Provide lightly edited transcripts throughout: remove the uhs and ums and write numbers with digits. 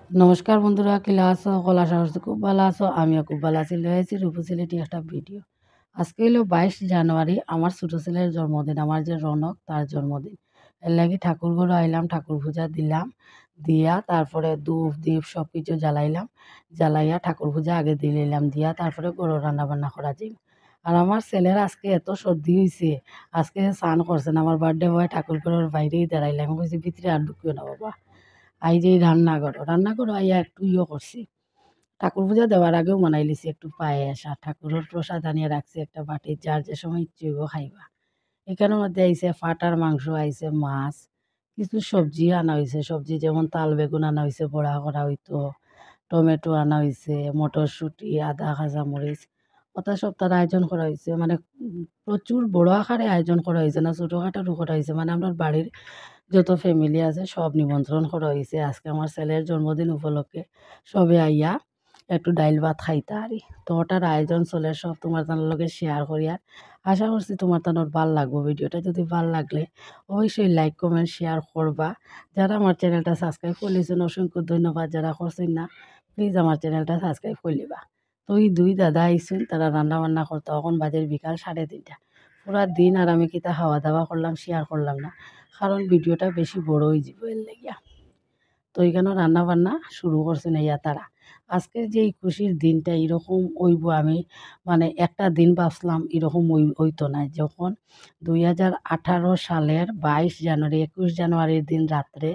নমস্কার বন্ধুরা, কিলা আছো? কলা সাহস খুব ভালো আছো, আমিও খুব ভালো আছি। লয়েছি রূপু ছেলেটি একটা ভিডিও। আজকে হলো 22 জানুয়ারি, আমার ছোটো ছেলের জন্মদিন, আমার যে রনক তার জন্মদিন। এর লাগি ঠাকুর ঘরে আইলাম, ঠাকুর পূজা দিলাম, দিয়া তারপরে ধূপ দীপ সব কিছু জ্বালাইলাম, জ্বালাইয়া ঠাকুর পূজা আগে দিলাম, দিয়া তারপরে গরু রান্না বান্না করা যাই। আর আমার ছেলের আজকে এত সর্দি হয়েছে, আজকে স্নান করছে না। আমার বার্থডে বয় ঠাকুর ঘরের বাইরেই দাঁড়াইলাম, আমি বলছি ভিতরে আর ঢুকিও না বাবা, আই যে রান্নাঘর আইয়া একটু করছি। ঠাকুর পূজা দেওয়ার আগেও বানাই লিছি একটু পায়েস, আর ঠাকুরের প্রসাদ আনিয়ে রাখছি একটা বাটি, যার যে সময় ইচ্ছে হইব খাইবা। এখানের মধ্যে আইছে ফাটার মাংস, আইছে মাছ, কিছু সবজি আনা হয়েছে। সবজি যেমন তাল বেগুন আনা হয়েছে, বড়া করা হইতো, টমেটো আনা হয়েছে, মটরশুঁটি, আদা, কাঁচামরিচ, কথা সপ্তাহের আয়োজন করা হয়েছে। মানে প্রচুর বড় আকারে আয়োজন করা হয়েছে, না ছোটোখাটো করা হয়েছে। মানে আমার বাড়ির যত ফ্যামিলি আছে সব নিমন্ত্রণ করা হয়েছে। আজকে আমার ছেলের জন্মদিন উপলক্ষে সবে আইয়া একটু ডাইল ভাত খাইতা আরি। তো ওটার আয়োজন চলে, সব তোমার তার লগে শেয়ার করি। আর আশা করছি তোমার তানোর ভাল লাগবো। ভিডিওটা যদি ভাল লাগলে অবশ্যই লাইক কমেন্ট শেয়ার করবা। যারা আমার চ্যানেলটা সাবস্ক্রাইব করলেছেন অসংখ্য ধন্যবাদ, যারা করছেন না প্লিজ আমার চ্যানেলটা সাবস্ক্রাইব করলিবা। তো এই দুই দাদা আইসুন, তারা রান্না বান্না করতো। এখন বাজের বিকাল 3:30। পুরা দিন আর আমি কিতা খাওয়া দাওয়া করলাম শেয়ার করলাম না, কারণ ভিডিওটা বেশি বড় হয়ে যাব এর লাগিয়া। তো এইখানে রান্না বান্না শুরু করছেন ইয়া তারা। আজকের যে এই খুশির দিনটা এরকম হইব আমি মানে একটা দিন ভাবছিলাম এরকম হইতো না। যখন 2018 সালের 22 জানুয়ারি, 21 জানুয়ারির দিন রাত্রে,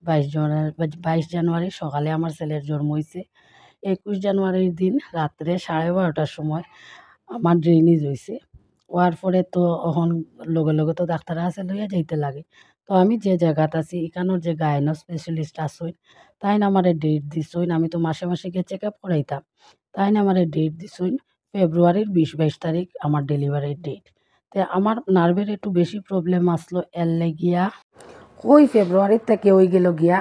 22 জানুয়ারি সকালে আমার ছেলের জন্ম হয়েছে। 21 জানুয়ারির দিন রাত্রে 12:30টার সময় আমার ড্রেনিজ হয়েছে। হওয়ার পরে তো এখন লগে লগে তো ডাক্তার আছে লইয়া যাইতে লাগে। তো আমি যে জায়গাত আছি এখানোর যে গাইনো স্পেশালিস্ট আসইন, তাই না আমারে ডেট দিছইন। আমি তো মাসে মাসে গিয়ে চেক আপ করাইতাম। তাই না আমারে ডেট দিছইন ফেব্রুয়ারির 20-22 তারিখ আমার ডেলিভারির ডেট। তো আমার নার্ভের একটু বেশি প্রবলেম আসলো, এর লেগিয়া ওই ফেব্রুয়ারির থেকে ওই গেল গিয়া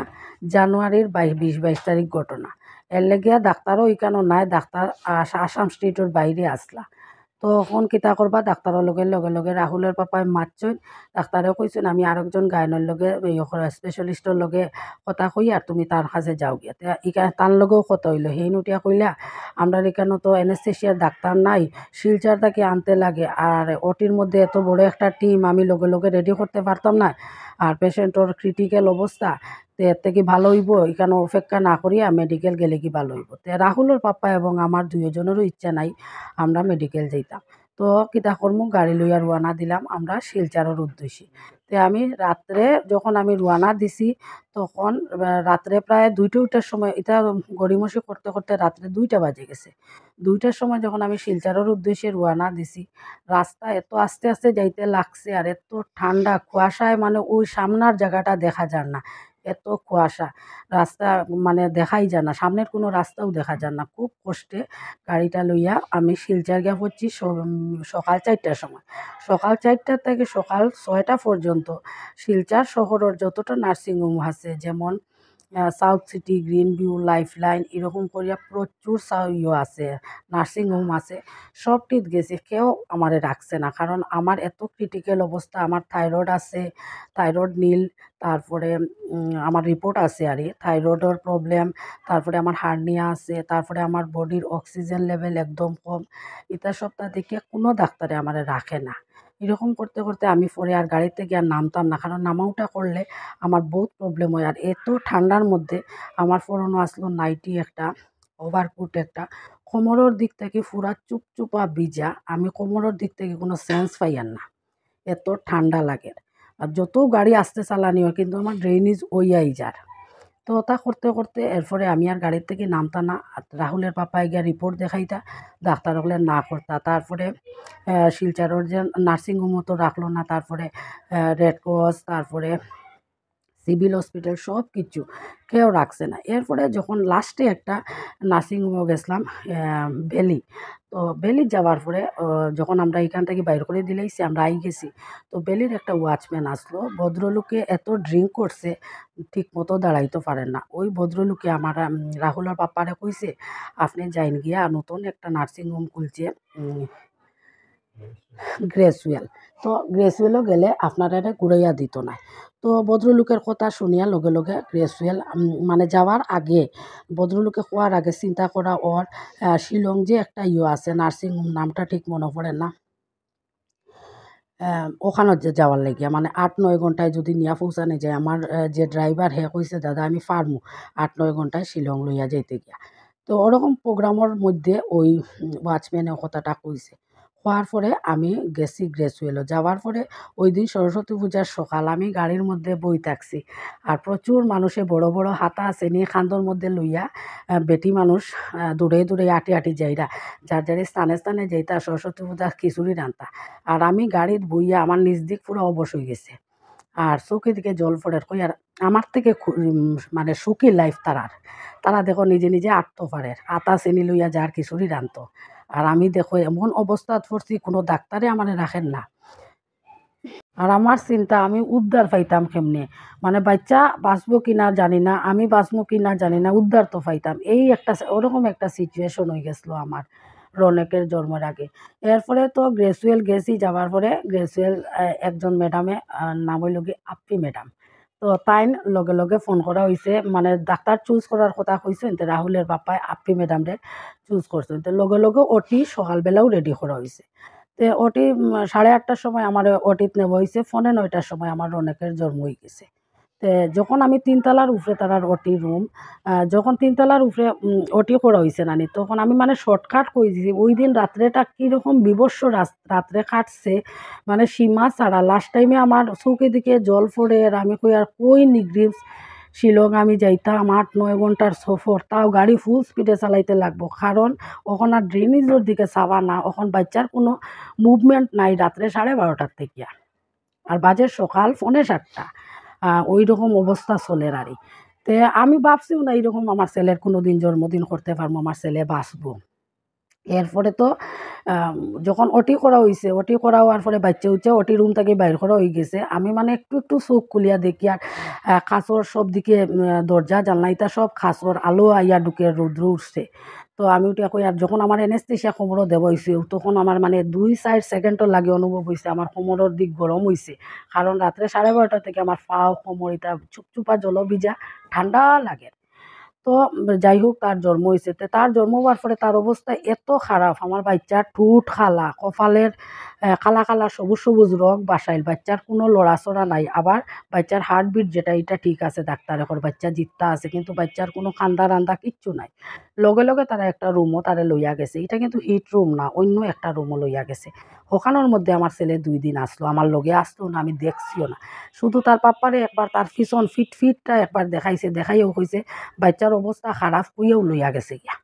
জানুয়ারির 20-22 তারিখ ঘটনা। এর লেগিয়া ডাক্তারও ওইখানো নাই, ডাক্তার আসাম স্টেটের বাইরে আসলা। তখন কিতা করবা, ডাক্তারের লগে লগে লগে রাহুলের পাপায় মাতছইন। ডাক্তারেও কইছেন আমি আরেকজন গায়নের লগে স্পেশালিস্টের লগে কথা কই আর তুমি তার কাছে যাও গিয়া। তার লগেও কথা হইলো, সেই নুটিয়া কইলা আমরা এখানে তো অ্যানেস্থেশিয়ার ডাক্তার নাই, শিলচার থেকে আনতে লাগে। আর ওটির মধ্যে এত বড় একটা টিম আমি লগে লগে রেডি করতে পারতাম না। আর পেশেন্টর ক্রিটিক্যাল অবস্থা, তো এর থেকে ভালো হইব এখানে অপেক্ষা না করিয়া মেডিকেল গেলে কি ভালো হইব। তো রাহুলের পাপা এবং আমার দুইজনেরও ইচ্ছা নাই আমরা মেডিকেল যাইতাম। তো কিতা করমু, গাড়ি লইয়া রওনা দিলাম আমরা শিলচরের উদ্দেশ্যে। তো আমি রাত্রে যখন আমি রওনা দিছি, তখন রাত্রে প্রায় 2টার সময়, এটা গড়িমসি করতে করতে রাত্রে 2টা বাজে গেছে। 2টার সময় যখন আমি শিলচরের উদ্দেশ্যে রওনা দিছি, রাস্তা এত আস্তে আস্তে যাইতে লাগছে আর এত ঠান্ডা কুয়াশায়, মানে ওই সামনের জায়গাটা দেখা যায় না, এত কুয়াশা। রাস্তা মানে দেখাই যায় না, সামনের কোনো রাস্তাও দেখা যায় না। খুব কষ্টে গাড়িটা লইয়া আমি শিলচর গিয়া পড়ছি সকাল 4টার সময়। সকাল 4টা থেকে সকাল 6টা পর্যন্ত শিলচর শহরের যতটা নার্সিংহোম আছে, যেমন south city, green view, life line, এরকম করিয়া প্রচুর আছে, নার্সিংহোম আছে, সবটিত গেছি। কেউ আমারে রাখছে না, কারণ আমার এত ক্রিটিক্যাল অবস্থা। আমার থাইরয়েড আছে, থাইরয়েড নীল, তারপরে আমার রিপোর্ট আছে আর থাইরয়েডের প্রবলেম, তারপরে আমার হার্নিয়া আছে, তারপরে আমার বডির অক্সিজেন লেভেল একদম কম। এটা সপ্তাহ দেখে কোনো ডাক্তারে আমারে রাখে না। এরকম করতে করতে আমি পরে আর গাড়িতে গিয়ে আর নামতাম না, কারণ নামাউটা করলে আমার বহুত প্রবলেম হয়। আর এত ঠান্ডার মধ্যে আমার পরনো আসলো নাইটি একটা, ওভারকোট একটা, কোমরের দিক থেকে পুরা চুপচুপা ভিজা। আমি কোমরের দিক থেকে কোনো সেন্স পাইয়ার না, এত ঠান্ডা লাগে। আর যত গাড়ি আস্তে চালানি হয় কিন্তু আমার ড্রেনেজ ওইয়াই যার। তো ওটা করতে করতে এরপরে আমি আর গাড়ির থেকে নামতা না। আর রাহুলের পাপায় গিয়া রিপোর্ট দেখাইতা, ডাক্তার হলে না করতা। তারপরে শিলচরের যে নার্সিংহোমও তো রাখলো না, তারপরে রেড ক্রস, তারপরে সিভিল হসপিটাল, সব কিছু কেউ রাখছে না। এরপরে যখন লাস্টে একটা নার্সিংহোমে গেছিলাম, বেলি। তো বেলি যাওয়ার পরে যখন আমরা এখান থেকে বাইর করে দিলেইছি, আমরা আই গেছি। তো বেলির একটা ওয়াচম্যান আসলো, ভদ্রলোকে এত ড্রিঙ্ক করছে ঠিক মতো দাঁড়াইতে পারেন না। ওই ভদ্রলোকে আমার রাহুলের পাপ্পারে কইছে আপনি যাইন গিয়া নতুন একটা নার্সিংহোম খুলছে, গ্রেসুয়েল। তো গ্রেসুয়েলও গেলে আপনারা এটা ঘুরাইয়া দিত না। তো ভদ্রলোকের কথা শুনিয়া লগে লগে গ্রেসুয়েল মানে যাওয়ার আগে ভদ্রলোকে কোয়ার আগে চিন্তা করা ওর শিলং যে একটা আছে নার্সিং হোম, নামটা ঠিক মনে পড়ে না, ওখানত যে যাওয়ার লাগিয়া মানে ৮-৯ ঘন্টায় যদি নিয়া পৌঁছানি যায়। আমার যে ড্রাইভার হে কইছে দাদা আমি পারমু ৮-৯ ঘন্টায় শিলং লইয়া যাইতে গিয়া। তো ওরকম প্রোগ্রামের মধ্যে ওই ওয়াচম্যানে কথাটা কইছে। হওয়ার পরে আমি গেছি গ্রেসুয়েলও। যাওয়ার পরে ওইদিন সরস্বতী পূজার সকাল আমি গাড়ির মধ্যে বই থাকছি। আর প্রচুর মানুষে বড় বড় হাতা চেনি খান্দর মধ্যে লইয়া বেটি মানুষ দূরে দূরে আটি আটি যাইরা যার যার স্থানে স্থানে যাইতা সরস্বতী পূজার খিচুড়ি রান্তা। আর আমি গাড়িত বইয়া আমার নিজ দিক পুরো অবশ হয়ে গেছে। আর চোখে দিকে জল পড়ে কই আর আমার থেকে মানে সুখী লাইফ তারার। তারা দেখো নিজে নিজে আটতে পারে, আটা চেনি লইয়া যার খিচুড়ি রান্ত। আর আমি দেখো এমন অবস্থাত পড়ছি কোনো ডাক্তারে আমারে রাখেন না। আর আমার চিন্তা আমি উদ্ধার পাইতাম কেমনে, মানে বাচ্চা বাঁচবো কিনা জানি না, আমি বাঁচবো কিনা জানি না, উদ্ধার তো পাইতাম। এই একটা ওরকম একটা সিচুয়েশন হয়ে গেছিলো আমার রনেকের জন্মের আগে। এরপরে তো গ্রেসুয়েল গেছি, যাওয়ার পরে গ্রেসুয়েল একজন ম্যাডামে নাম হইল কি আপ্পি ম্যাডাম। তো তাইন লগে লগে ফোন করা হয়েছে, মানে ডাক্তার চুজ করার কথা কইছেন তো রাহুলের বাপায় আপ্পি ম্যাডামরে চুজ করছেন। তো লগে লগে ওটি সকালবেলাও রেডি করা হয়েছে। তে ওটি 8:30টার সময় আমার ওটিত নেওয়া হয়েছে, 9:45টার সময় আমার রনেকের জন্ম হয়ে গেছে। তে যখন আমি 3 তলার উপরে তারার ওটি রুম, যখন 3 তলার উপরে ওটি করা হয়েছে নানি, তখন আমি মানে শর্টকাট কই দিছি। ওই দিন রাত্রেটা কীরকম বিভৎস রাত্রে কাটছে, মানে সীমা ছাড়া। লাস্ট টাইমে আমার চৌকের দিকে জল পড়ে আর আমি কই আর কই নিগ্রিম শিলং আমি যাইতাম 8-9 ঘন্টার সফর, তাও গাড়ি ফুল স্পিডে চালাইতে লাগবো, কারণ ওখন আর ড্রেনেজের দিকে চাওয়া না, ওখন বাচ্চার কোনো মুভমেন্ট নাই রাত্রে 12:30টার থেকে। আর বাজে সকাল 7:45। ওই রকম অবস্থা চলে আরই। তে আমি ভাবছিও না এইরকম আমার ছেলের কোনো দিন জন্মদিন করতে পারবো, আমার ছেলে বাঁচবো। এরপরে তো আম যখন ওটি করা হইছে, ওটি করা হওয়ার পরে বাচ্চা-উচ্চা ওটি রুম থেকে বাইর করা হয়ে গেছে। আমি মানে একটু একটু চোখ খুলিয়া দেখি আর কাঁচর সব দিকে দরজা জানলা ইতা সব কাঁচর, আলো আইয়া ঢুকে, রৌদ্র উঠছে। তো আমি উঠিয়া কই আর যখন আমার অ্যানেস্থেসিয়া কোমরও দেওয়া হইছে, তখন আমার মানে 2-4 সেকেন্ডও লাগে অনুভব হইছে আমার কোমরের দিক গরম হইছে। কারণ রাত্রে 12:30 থেকে আমার পাও, কোমর ইতা চুপচুপা জলভিজা, ঠান্ডা লাগে। তো যাই হোক তার জন্ম হইছে। তে তার জন্ম হওয়ার পরে তার অবস্থা এত খারাপ, আমার বাচ্চার ঠোঁট খালা, কপালের কালা কালা সবুজ সবুজ রগ বাসাইল, বাচ্চার কোনো লড়াচড়া নাই। আবার বাচ্চার হার্টবিট যেটা এটা ঠিক আছে, ডাক্তারে কয় বাচ্চা জিত্তা আছে, কিন্তু বাচ্চার কোনো কান্দা রান্দা কিচ্ছু নাই। লগে লগে তারা একটা রুমও তারে লইয়া গেছে। এটা কিন্তু হিট রুম না, অন্য একটা রুমও লইয়া গেছে। ওখানোর মধ্যে আমার ছেলে 2 দিন আসলো, আমার লগে আসলো না, আমি দেখছিও না। শুধু তার পাপ্পারে একবার তার পিছন ফিটটা একবার দেখাইছে, দেখাইয়াও কইছে বাচ্চার অবস্থা খারাপ, কইয়াও লইয়া গেছে গিয়া।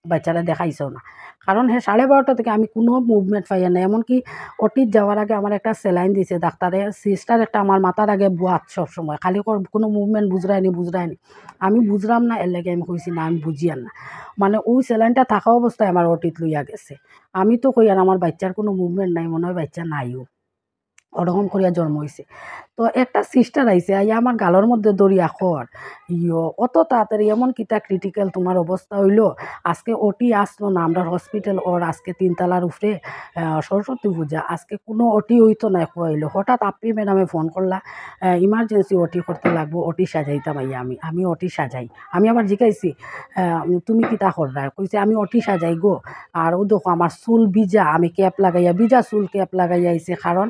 বাচ্চারা দেখাইছেও না। কারণ 12:30 থেকে আমি কোনো মুভমেন্ট পাইয়া নাই। এমনকি ওটির যাওয়ার আগে আমার একটা স্যালাইন দিছে ডাক্তারে, সিস্টার একটা আমার মাথার আগে বুয়াত সবসময়। খালি কোনো মুভমেন্ট বুজরায়নি। আমি বুঝলাম না, এর লাগে আমি কইছি না আমি বুঝিয়ান না। মানে ওই স্যালাইনটা থাকা অবস্থায় আমার ওটিত লইয়া গেছে। আমি তো কই আর আমার বাচ্চার কোনো মুভমেন্ট নাই, মনে হয় বাচ্চা নাইও। ওরকম করিয়া জন্ম হইছে। তো একটা সিস্টার আইছে, আইয়া আমার গালের মধ্যে দড়িয়া কর, অত তাড়াতাড়ি এমন কিতা ক্রিটিক্যাল তোমার অবস্থা হইলো? আজকে ওটি আসলো না আমরার হসপিটাল, ওর আজকে 3 তলার উপরে সরস্বতী পূজা, আজকে কোনো ওটি হইতো না কইলো। হঠাৎ আপ্পি ম্যাডামে ফোন করলা, ইমার্জেন্সি ওটি করতে লাগবো, ওটি সাজাইতাম আইয়া আমি ওটি সাজাই। আমি আবার জিজ্ঞাইছি তুমি কিতা কররা? কইছে আমি ওটি সাজাই গো। আর ও দেখো আমার চুল ভিজা, আমি ক্যাপ লাগাইয়া, ভিজা চুল ক্যাপ লাগাইয়া আইছে। কারণ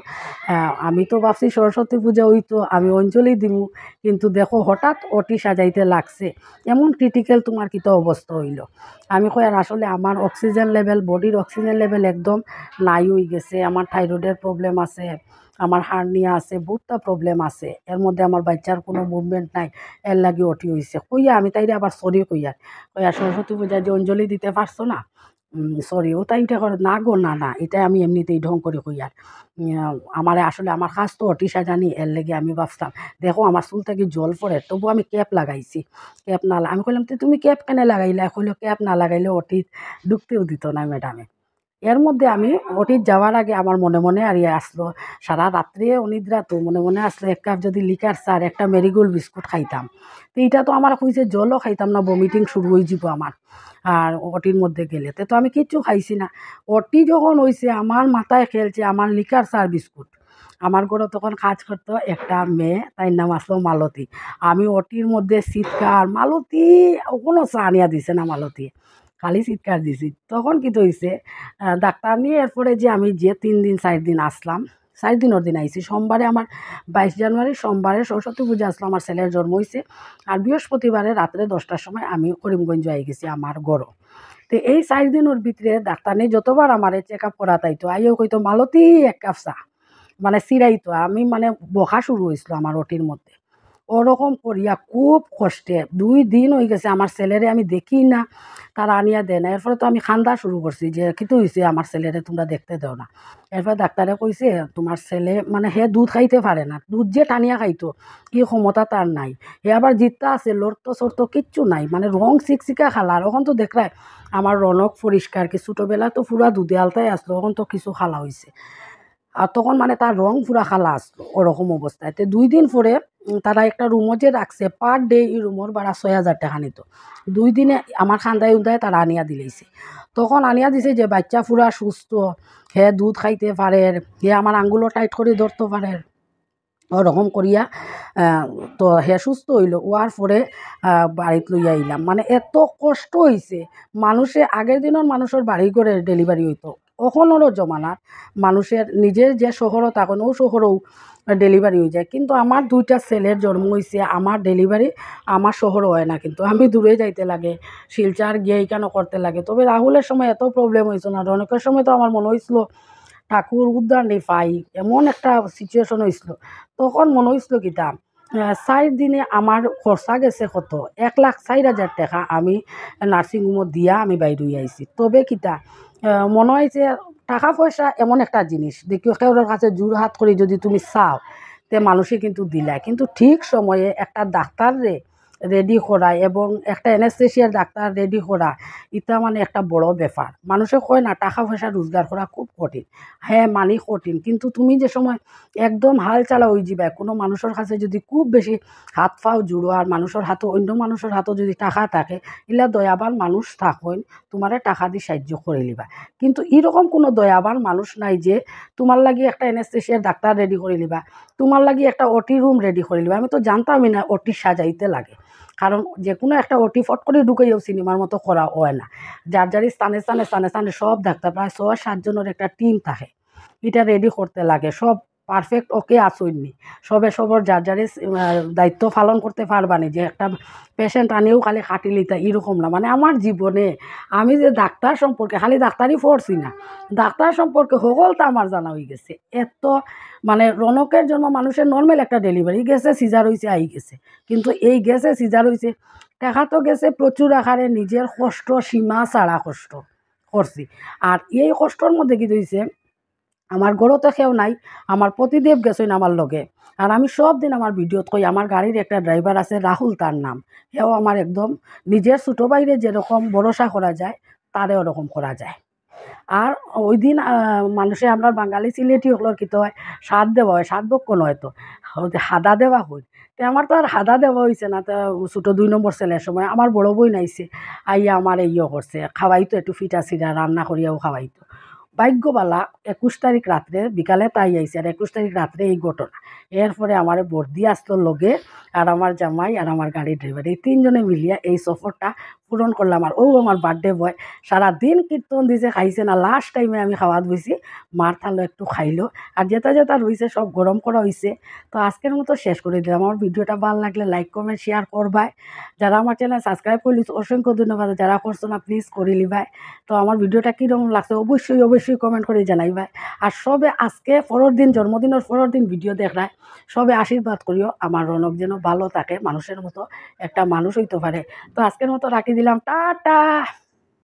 আমি তো ভাবছি সরস্বতী পূজা হইতো আমি অঞ্জলি দিমু, কিন্তু দেখো হঠাৎ ওটি সাজাইতে লাগছে, এমন ক্রিটিক্যাল তোমার কিতা অবস্থা হইল? আমি কই আর আসলে আমার অক্সিজেন লেভেল, বডির অক্সিজেন লেভেল একদম নাই হয়ে গেছে। আমার থাইরয়েডের প্রবলেম আছে, আমার হার্নিয়া আছে, বহুতটা প্রবলেম আছে। এর মধ্যে আমার বাচ্চার কোনো মুভমেন্ট নাই, এর লাগি ওটি হইছে। কইয়া আমি তাইরে আবার সরি কইয়া সরস্বতী পূজায় যে অঞ্জলি দিতে পারছো না, সরি। ও তাই উঠে করে না গো, না এটা আমি এমনিতেই ঢং করে কইয়ার। আমারে আসলে আমার কাজ তো ওটি সাজানি, এর লেগে আমি ভাবতাম দেখো আমার চুল থেকে জল পড়ে, তবু আমি ক্যাপ লাগাইছি। ক্যাপ না আমি কইলাম তো তুমি ক্যাপ কেন লাগাইলা? কইলো ক্যাপ না লাগাইলে ওটি ঢুকতেও দিত না ম্যাডামে। এর মধ্যে আমি ওটির যাওয়ার আগে আমার মনে মনে আর আসলো, সারা রাত্রে অনিদ্রা তো মনে মনে আসলো এক কাপ যদি লিকার চা আর একটা মেরিগোল্ড বিস্কুট খাইতাম। তো এইটা তো আমার কইছে জলও খাইতাম না, বমিটিং শুরু হয়ে যাব আমার। আর ওটির মধ্যে গেলে তো আমি কিচ্ছু খাইছি না। ওটি যখন হইছে আমার মাথায় খেলছে আমার লিকার চা আর বিস্কুট। আমার ঘরে তখন কাজ করতো একটা মেয়ে, তার নাম আসলো মালতী। আমি ওটির মধ্যে চিৎকার, মালতী কোনো চা আনিয়া দিছে না মালতী, খালি চিৎকার দিছি। তখন কি হইছে, ডাক্তার নিয়ে এরপরে যে আমি যে 3 দিন 4 দিন আসলাম, 4 দিনের দিন আইছি। সোমবারে আমার 22 জানুয়ারি সোমবারে সরস্বতী পূজা আসলো, আমার ছেলের জন্ম হইছে। আর বৃহস্পতিবারে রাত্রে 10টার সময় আমি করিমগঞ্জ আই গেছি আমার ঘরও। তো এই 4 দিনের ভিতরে ডাক্তার নিয়ে যতবার আমারে চেক আপ করা তাইতো, আইও কইতো মালতী এক কাপ চা, মানে চিরাইতো। আমি মানে বকা শুরু হয়েছিল আমার ওটির মধ্যে। ওরকম করিয়া খুব কষ্টে 2 দিন হয়ে গেছে আমার ছেলেরে আমি দেখি না, তারা আনিয়া দেয় না। এরপরে তো আমি খান্দা শুরু করছি যে কিতো হয়েছে আমার ছেলেরে তোমরা দেখতে দাও না। এরপর ডাক্তারে কইছে তোমার ছেলে মানে হে দুধ খাইতে পারে না, দুধ যে টানিয়া খাইতো কি ক্ষমতা তার নাই। হে আবার জিততা আছে, লড়তো সরতো কিচ্ছু নাই, মানে রং চিকচিকা খালার। এখন তো দেখলাই আমার রনক পরিষ্কার, কি ছোটোবেলা তো পুরা দুধে আলতাই আসলো, এখন তো কিছু খালা হয়েছে। আর তখন মানে তার রং পুরা খালা আসলো ওরকম অবস্থায়। তো 2 দিন পরে তারা একটা রুমও যে রাখছে, পার ডে এই রুমের ভাড়া 6,000 টাকা নিত। 2 দিনে আমার খান্দায় উন্দায় তারা আনিয়া দিলেইছে। তখন আনিয়া দিছে যে বাচ্চা পুরা সুস্থ, হে দুধ খাইতে পারে, হে আমার আঙ্গুলও টাইট করে ধরতে পারে, ওরকম করিয়া তো হে সুস্থ হইল। হওয়ার পরে বাড়িত লইয়া আইলাম। মানে এত কষ্ট হইছে, মানুষে আগের দিনের মানুষের বাড়ি করে ডেলিভারি হইতো, এখনেরও জমানার মানুষের নিজের যে শহরও তখন ও শহরেও ডেলিভারি হয়ে যায়। কিন্তু আমার 2টা ছেলের জন্ম হয়েছে, আমার ডেলিভারি আমার শহরও হয় না, কিন্তু আমি দূরে যাইতে লাগে, শিলচার গিয়ে এইখানে করতে লাগে। তবে রাহুলের সময় এত প্রবলেম হয়েছিল না, অনেকের সময় তো আমার মনে হয়েছিল ঠাকুর উদ্ধার নেই পাই, এমন একটা সিচুয়েশন হয়েছিল। তখন মনে হয়েছিল কিতা 4 দিনে আমার খরচা গেছে কত, 1,04,000 টাকা আমি নার্সিংহোমত দিয়া আমি বাইর হয়ে আইছি। তবে কিতা মনে হয়েছে টাকা পয়সা এমন একটা জিনিস, দেখিও কারোর কাছে জোর হাত করে যদি তুমি চাও তে মানুষে কিন্তু দিলায়, কিন্তু ঠিক সময়ে একটা ডাক্তার রেডি করা এবং একটা অ্যানেস্থেশিয়ার ডাক্তার রেডি করা, এটা মানে একটা বড় ব্যাপার। মানুষে কয় না টাকা পয়সা রোজগার করা খুব কঠিন, হ্যাঁ মানি কঠিন, কিন্তু তুমি যে সময় একদম হাল চালা হয়ে যাবে, কোনো মানুষের কাছে যদি খুব বেশি হাত পাও জুড়ো, আর মানুষের হাতও অন্য মানুষের হাতও যদি টাকা থাকে, ইলা দয়াবান মানুষ থাকেন তোমারে টাকা দিয়ে সাহায্য করে লিবা। কিন্তু এরকম কোনো দয়াবান মানুষ নাই যে তোমার লাগি একটা অ্যানেস্থেশিয়ার ডাক্তার রেডি করে লিবা, তোমার লাগি একটা ওটি রুম রেডি করে লিবা। আমি তো জানতামই না ওটি সাজাইতে লাগে, কারণ যে কোনো একটা ওটি ফট করে ঢুকাইও সিনেমার মতো করা হয় না। যার যারই স্থানে স্থানে স্থানে স্থানে সব ডাক্তার প্রায় 6-7 জনের একটা টিম থাকে, এটা রেডি করতে লাগে। সব পারফেক্ট ওকে আসইনি, সবে সবর যার যারে দায়িত্ব পালন করতে পারবানি, যে একটা পেশেন্ট আনিও খালি খাটি লিতা এরকম না। মানে আমার জীবনে আমি যে ডাক্তার সম্পর্কে খালি ডাক্তারই পড়ছি না, ডাক্তার সম্পর্কে সকলটা আমার জানা হয়ে গেছে। এত মানে রনকের জন্য মানুষের নর্মাল একটা ডেলিভারি গেছে, সিজার হয়েছে আই গেছে, কিন্তু এই গেছে সিজার হয়েছে, টাকা তো গেছে প্রচুর আকারে, নিজের কষ্ট সীমা ছাড়া কষ্ট করছি। আর এই কষ্টর মধ্যে কি হয়েছে, আমার ঘরও কেউ নাই, আমার পতিদেব গেছেন আমার লগে। আর আমি সব দিন আমার ভিডিওত কই আমার গাড়ির একটা ড্রাইভার আছে রাহুল, তার নাম, হেও আমার একদম নিজের ছোটো বাইরে যেরকম ভরসা করা যায় তারে ওরকম করা যায়। আর ওই দিন মানুষে আমরা বাঙালি সিলেটি হলোর কী হয় সাত দেওয়া হয়, সাত বক্ষণ হয়তো হাদা দেওয়া হয়। তো আমার তো আর হাদা দেওয়া হয়েছে না, তো ছোটো 2 নম্বর ছেলের সময় আমার বড় বই নাইছে, আইয়া আমার ইয়ে করছে, খাওয়াইতো একটু ফিটা সিটা রান্না করিয়াও খাওয়াইতো। ভাগ্যবালা 21 তারিখ রাত্রে বিকালে তাই আইছে, আর 21 তারিখ রাত্রে এই ঘটনা। এরপরে আমার বর্দি আসতো লগে, আর আমার জামাই আর আমার গাড়ির ড্রাইভার, এই 3 জনে মিলিয়া এই সফরটা পূরণ করলাম। আর ও আমার বার্থডে বয় সারাদিন কীর্তন দিছে, খাইছে না, লাস্ট টাইমে আমি খাওয়াত বইছি, মার থালো একটু খাইলো, আর যেটা যেটা রয়েছে সব গরম করা হয়েছে। তো আজকের মতো শেষ করে দিলাম। আমার ভিডিওটা ভালো লাগলে লাইক কমেন্ট শেয়ার করবাই, যারা আমার চ্যানেল সাবস্ক্রাইব করলি অসংখ্য ধন্যবাদ, যারা করছো না প্লিজ করে লিবাই। তো আমার ভিডিওটা কীরকম লাগছে অবশ্যই অবশ্যই কমেন্ট করে জানাইবাই। আর সবে আজকে পরের দিন জন্মদিনের পরের দিন ভিডিও দেখায়, সবে আশীর্বাদ করিও আমার রনক যেন ভালো থাকে, মানুষের মতো একটা মানুষ হইতে পারে। তো আজকের মতো রাখি দিলাম, টাটা।